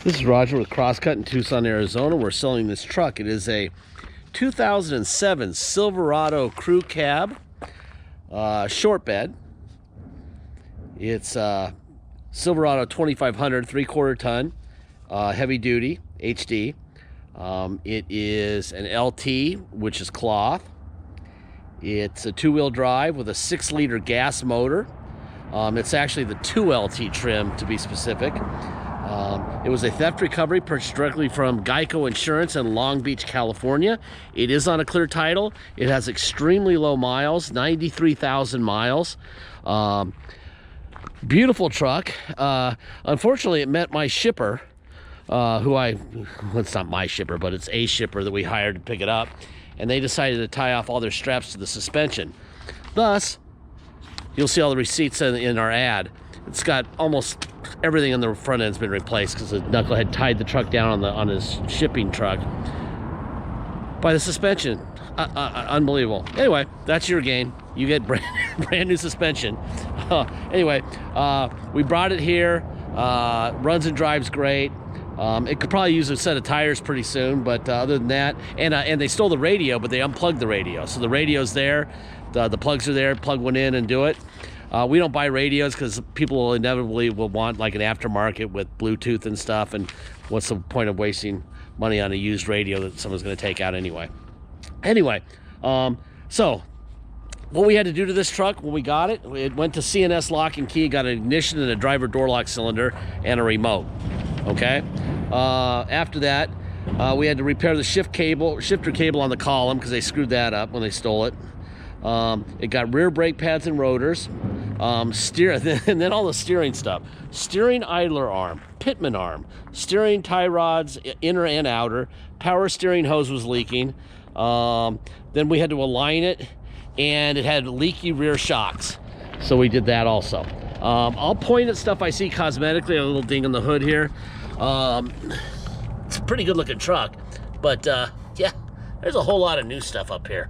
This is Roger with Crosscut in Tucson, Arizona. We're selling this truck. It is a 2007 Silverado crew cab, short bed. It's Silverado 2500, 3/4 ton, heavy duty, HD. It is an LT, which is cloth. It's a 2-wheel drive with a 6-liter gas motor. It's actually the 2LT trim, to be specific. It was a theft recovery purchased directly from Geico Insurance in Long Beach, California. It is on a clear title. It has extremely low miles, 93,000 miles. Beautiful truck. Unfortunately, it met my shipper, well, it's not my shipper, but it's a shipper that we hired to pick it up, and they decided to tie off all their straps to the suspension. Thus, you'll see all the receipts in our ad. It's got almost everything on the front end's been replaced because the knucklehead tied the truck down on his shipping truck by the suspension. Unbelievable. Anyway, that's your gain. You get brand new suspension. Anyway, we brought it here. Runs and drives great. It could probably use a set of tires pretty soon, but other than that, and they stole the radio, but they unplugged the radio, so the radio's there. The plugs are there. Plug one in and do it. We don't buy radios because people will inevitably want like an aftermarket with Bluetooth and stuff, and what's the point of wasting money on a used radio that someone's going to take out anyway? So what we had to do to this truck when we got it, it went to CNS lock and key, got an ignition and a driver door lock cylinder and a remote. Okay. After that, we had to repair the shifter cable on the column because they screwed that up when they stole it. It got rear brake pads and rotors, and then all the steering stuff. Steering idler arm, pitman arm, steering tie rods, inner and outer, power steering hose was leaking. Then we had to align it, and it had leaky rear shocks. So we did that also. I'll point at stuff I see cosmetically, a little ding on the hood here. It's a pretty good looking truck, but yeah, there's a whole lot of new stuff up here.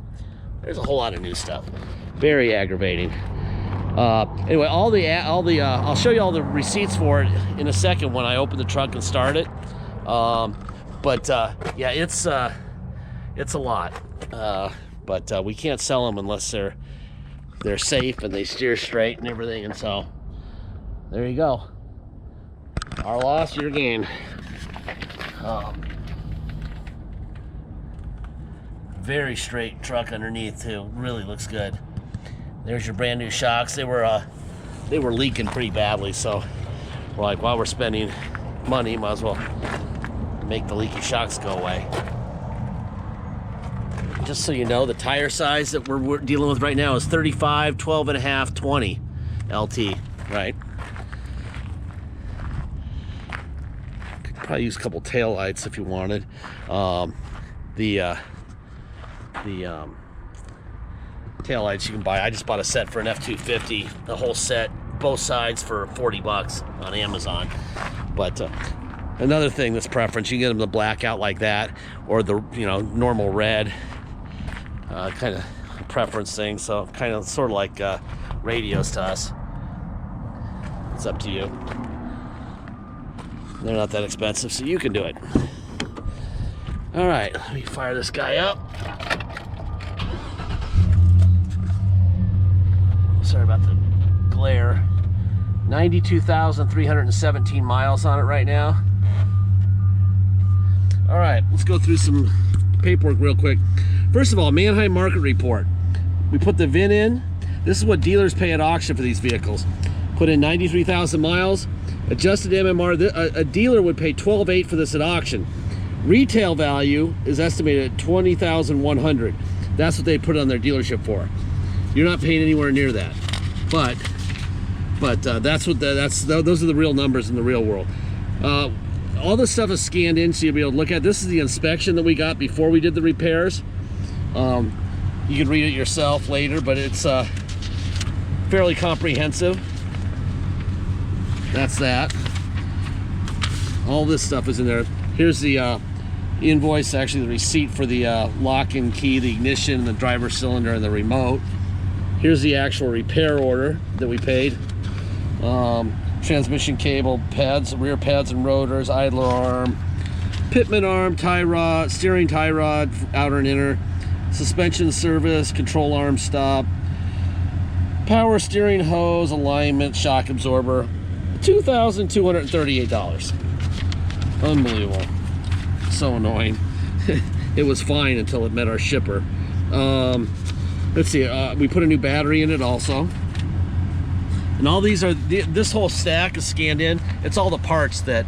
There's a whole lot of new stuff. Very aggravating. Anyway, I'll show you all the receipts for it in a second when I open the truck and start it. Yeah, it's a lot. But we can't sell them unless they're safe and they steer straight and everything. And so there you go. Our loss, your gain. Very straight truck underneath too. Really looks good. There's your brand new shocks. They were leaking pretty badly, so we're like, while we're spending money, might as well make the leaky shocks go away. Just so you know, the tire size that we're dealing with right now is 35, 12 and a half, 20 LT, right? Could probably use a couple tail lights if you wanted. The tail lights you can buy. I just bought a set for an F-250, the whole set, both sides for 40 bucks on Amazon. But another thing that's preference, you can get them the blackout like that, or the normal red, kind of preference thing. So kind of sort of like radios to us. It's up to you. They're not that expensive, so you can do it. All right, let me fire this guy up. Sorry about the glare. 92,317 miles on it right now. All right, let's go through some paperwork real quick. First of all, Manheim Market Report. We put the VIN in. This is what dealers pay at auction for these vehicles. Put in 93,000 miles. Adjusted MMR, a dealer would pay $12,800 for this at auction. Retail value is estimated at $20,100. That's what they put it on their dealership for. You're not paying anywhere near that, but those are the real numbers in the real world. All this stuff is scanned in, so you'll be able to look at. This is the inspection that we got before we did the repairs. You can read it yourself later, but it's fairly comprehensive. That's that. All this stuff is in there. Here's the invoice, actually the receipt for the lock and key, the ignition, the driver cylinder, and the remote. Here's the actual repair order that we paid. transmission cable, pads, rear pads and rotors, idler arm, pitman arm, tie rod, steering tie rod, outer and inner, suspension service, control arm stop, power steering hose, alignment, shock absorber. $2,238. Unbelievable. So annoying. It was fine until it met our shipper. Let's see, we put a new battery in it also. And all these are, this whole stack is scanned in. It's all the parts that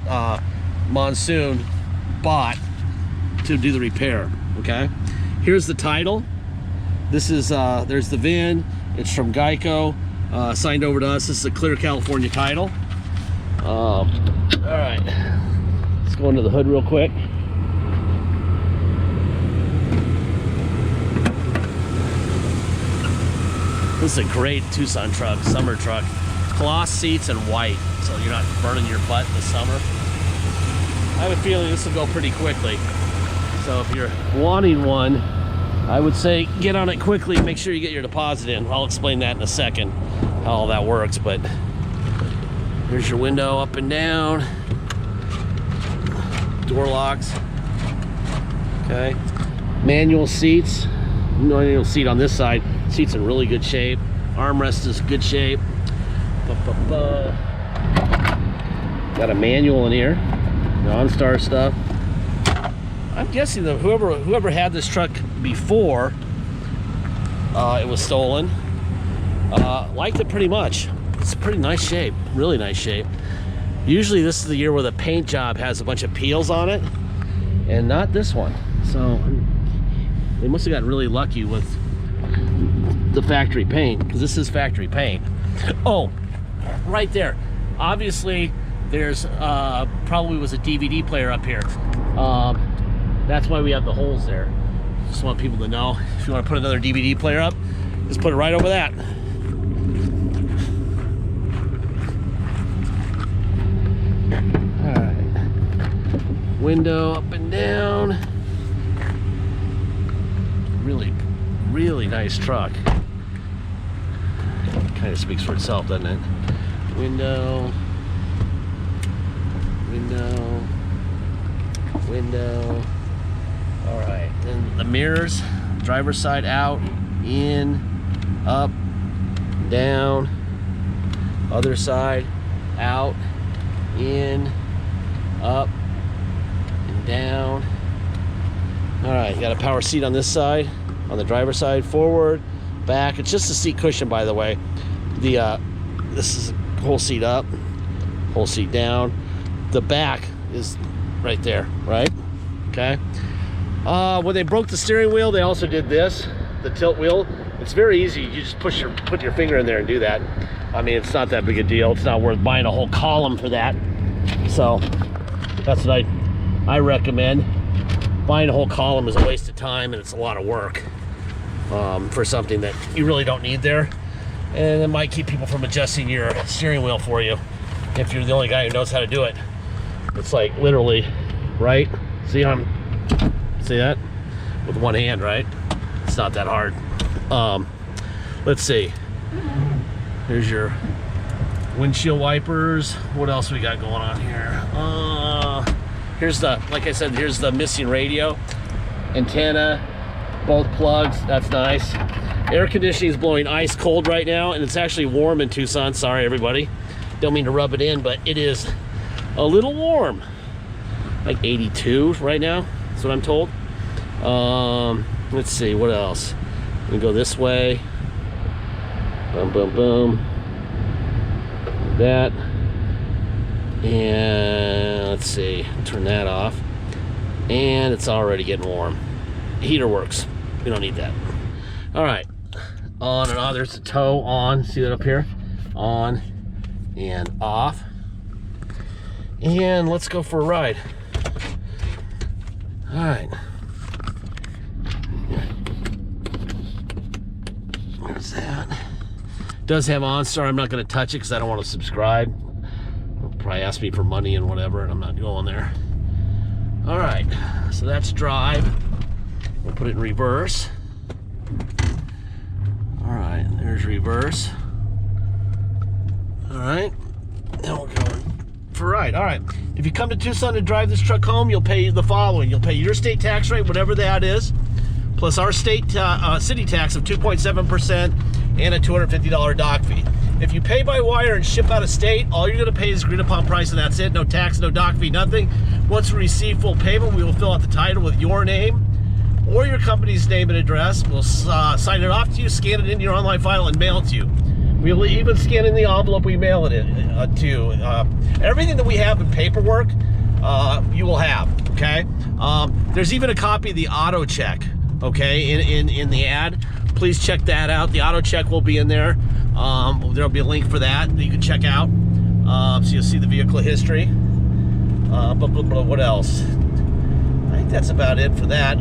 Monsoon bought to do the repair, okay? Here's the title. This is, there's the VIN. It's from Geico, signed over to us. This is a clear California title. All right, let's go into the hood real quick. This is a great Tucson truck, summer truck. Cloth seats and white, so you're not burning your butt in the summer. I have a feeling this will go pretty quickly. So if you're wanting one, I would say get on it quickly. Make sure you get your deposit in. I'll explain that in a second, how all that works. But here's your window up and down. Door locks. Okay. Manual seats. Manual seat on this side. Seat's in really good shape. Armrest is good shape. Got a manual in here. Non-star stuff. I'm guessing that whoever had this truck before it was stolen liked it pretty much. It's a pretty nice shape, really nice shape. Usually this is the year where the paint job has a bunch of peels on it, and not this one. So they must have gotten really lucky with the factory paint, because this is factory paint. Oh, right there. Obviously, there's probably was a DVD player up here. That's why we have the holes there. Just want people to know, if you want to put another DVD player up, just put it right over that. All right. Window up and down. Really nice truck. Kind of speaks for itself, doesn't it? Window. All right, then the mirrors, driver's side out, in, up, down, other side, out, in, up, and down. All right, you got a power seat on this side, on the driver's side, forward, back. It's just a seat cushion, by the way. This is whole seat up, whole seat down. The back is right there, right? Okay. When they broke the steering wheel, they also did this, the tilt wheel. It's very easy. You just put your finger in there and do that. I mean, it's not that big a deal. It's not worth buying a whole column for that. So that's what I recommend. Buying a whole column is a waste of time, and it's a lot of work for something that you really don't need there. And it might keep people from adjusting your steering wheel for you if you're the only guy who knows how to do it. It's like literally, right? See that? With one hand, right? It's not that hard. Let's see. Here's your windshield wipers. What else we got going on here? Here's the, like I said, here's the missing radio. Antenna, both plugs, that's nice. Air conditioning is blowing ice cold right now, and it's actually warm in Tucson. Sorry, everybody. Don't mean to rub it in, but it is a little warm. Like 82 right now, that's what I'm told. Let's see, what else? We go this way. Boom, boom, boom. That. And let's see, turn that off. And it's already getting warm. Heater works. We don't need that. All right. On and off. There's the toe on. See that up here? On and off. And let's go for a ride. All right. There's that. Does have OnStar. I'm not going to touch it because I don't want to subscribe. They'll probably ask me for money and whatever, and I'm not going there. All right. So that's drive. We'll put it in reverse. All right, there's reverse. All right, And we're going for a ride. All right. If you come to Tucson to drive this truck home, you'll pay the following. You'll pay your state tax rate, whatever that is, plus our state city tax of 2.7% and a $250 dock fee. If you pay by wire and ship out of state, all you're going to pay is agreed upon price, and that's it. No tax, no dock fee, nothing. Once we receive full payment, we will fill out the title with your name or your company's name and address. We'll sign it off to you, scan it into your online file, and mail it to you. We'll even scan in the envelope we mail it in, to. Everything that we have in paperwork, you will have, okay? There's even a copy of the auto check, okay, in the ad. Please check that out. The auto check will be in there. There'll be a link for that you can check out. So you'll see the vehicle history. What else? I think that's about it for that.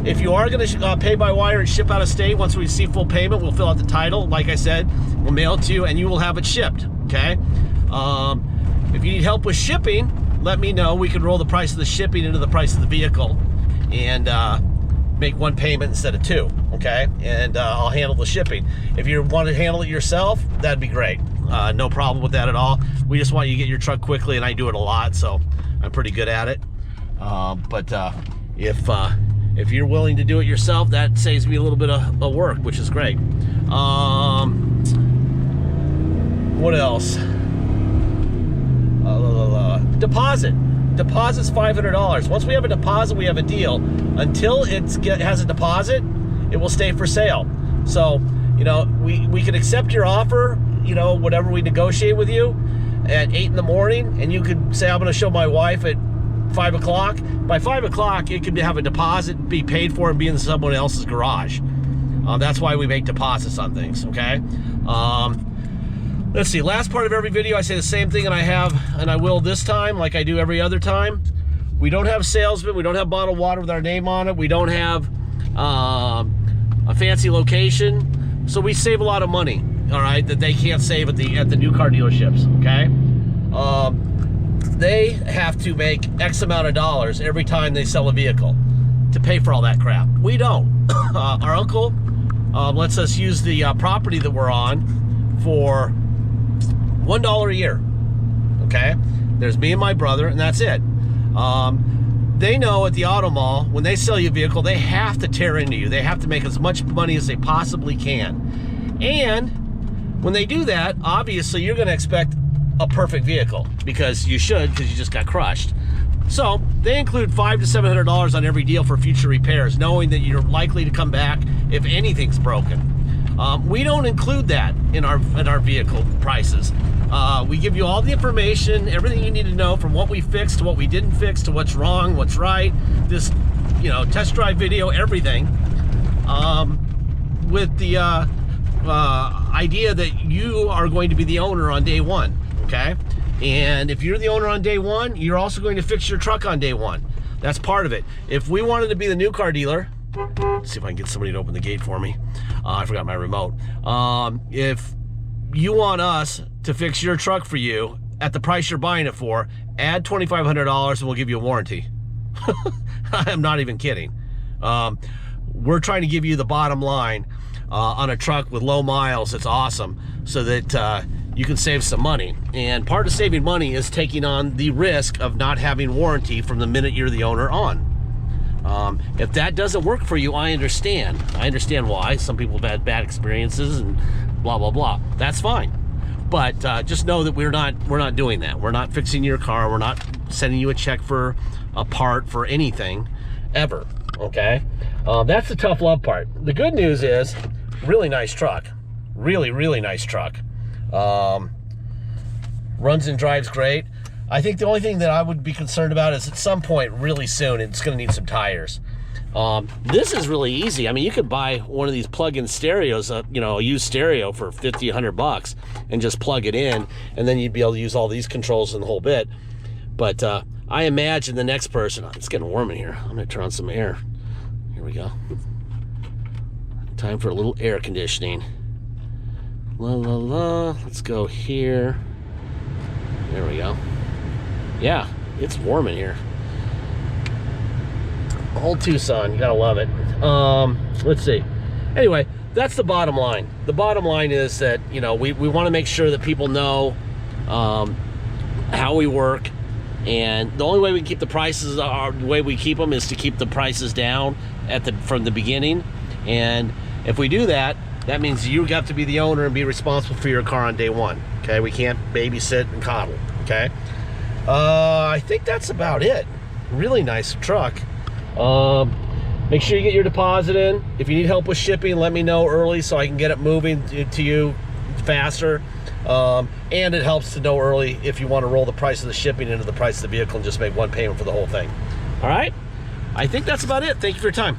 If you are going to pay by wire and ship out of state, once we receive full payment, we'll fill out the title. Like I said, we'll mail it to you, and you will have it shipped, okay? If you need help with shipping, let me know. We can roll the price of the shipping into the price of the vehicle and make one payment instead of two, okay? And I'll handle the shipping. If you want to handle it yourself, that'd be great. No problem with that at all. We just want you to get your truck quickly, and I do it a lot, so I'm pretty good at it. If you're willing to do it yourself, that saves me a little bit of work, which is great. What else? Deposit. Deposit's $500. Once we have a deposit, we have a deal. Until it has a deposit, it will stay for sale. So, you know, we can accept your offer, you know, whatever we negotiate with you at 8 in the morning, and you could say, I'm going to show my wife at 5 o'clock. By 5 o'clock, it could have a deposit, be paid for, and be in someone else's garage. That's why we make deposits on things, okay? Let's see, last part of every video, I say the same thing, and I will this time, like I do every other time. We don't have salesmen. We don't have bottled water with our name on it. We don't have a fancy location. So we save a lot of money, all right, that they can't save at the new car dealerships, okay? They have to make X amount of dollars every time they sell a vehicle to pay for all that crap. We don't. Our uncle lets us use the property that we're on for $1 a year, okay? There's me and my brother, and that's it. They know at the auto mall, when they sell you a vehicle, they have to tear into you. They have to make as much money as they possibly can. And when they do that, obviously you're gonna expect a perfect vehicle, because you should, because you just got crushed. So they include $500 to $700 on every deal for future repairs, knowing that you're likely to come back if anything's broken. We don't include that in our vehicle prices. We give you all the information, everything you need to know, from what we fixed to what we didn't fix to what's wrong, what's right. This, you know, test drive video, everything, with the idea that you are going to be the owner on day one. Okay, and if you're the owner on day one, you're also going to fix your truck on day one. That's part of it. If we wanted to be the new car dealer, let's see if I can get somebody to open the gate for me. I forgot my remote. If you want us to fix your truck for you at the price you're buying it for, add $2,500 and we'll give you a warranty. I'm not even kidding. We're trying to give you the bottom line on a truck with low miles. It's awesome, so that you can save some money. And part of saving money is taking on the risk of not having warranty from the minute you're the owner on. If that doesn't work for you, I understand. I understand why. Some people have had bad experiences and blah, blah, blah. That's fine. But just know that we're not doing that. We're not fixing your car. We're not sending you a check for a part for anything, ever, okay? That's the tough love part. The good news is, really nice truck. Really, really nice truck. Runs and drives great. I think the only thing that I would be concerned about is at some point really soon it's going to need some tires. This is really easy. I mean, you could buy one of these plug-in stereos, you know, a used stereo for $50, $100 and just plug it in, and then you'd be able to use all these controls and the whole bit. But I imagine the next person, it's getting warm in here. I'm going to turn on some air. Here we go. Time for a little air conditioning. La la la. Let's go here. There we go. Yeah, it's warm in here. Old Tucson, you gotta love it. Let's see. Anyway, that's the bottom line. The bottom line is that, you know, we want to make sure that people know how we work. And the only way we can keep the prices, the way we keep them, is to keep the prices down from the beginning. And if we do that, that means you got to be the owner and be responsible for your car on day one. Okay, we can't babysit and coddle. Okay, I think that's about it. Really nice truck. Make sure you get your deposit in. If you need help with shipping, let me know early so I can get it moving to you faster. And it helps to know early if you want to roll the price of the shipping into the price of the vehicle and just make one payment for the whole thing. All right, I think that's about it. Thank you for your time.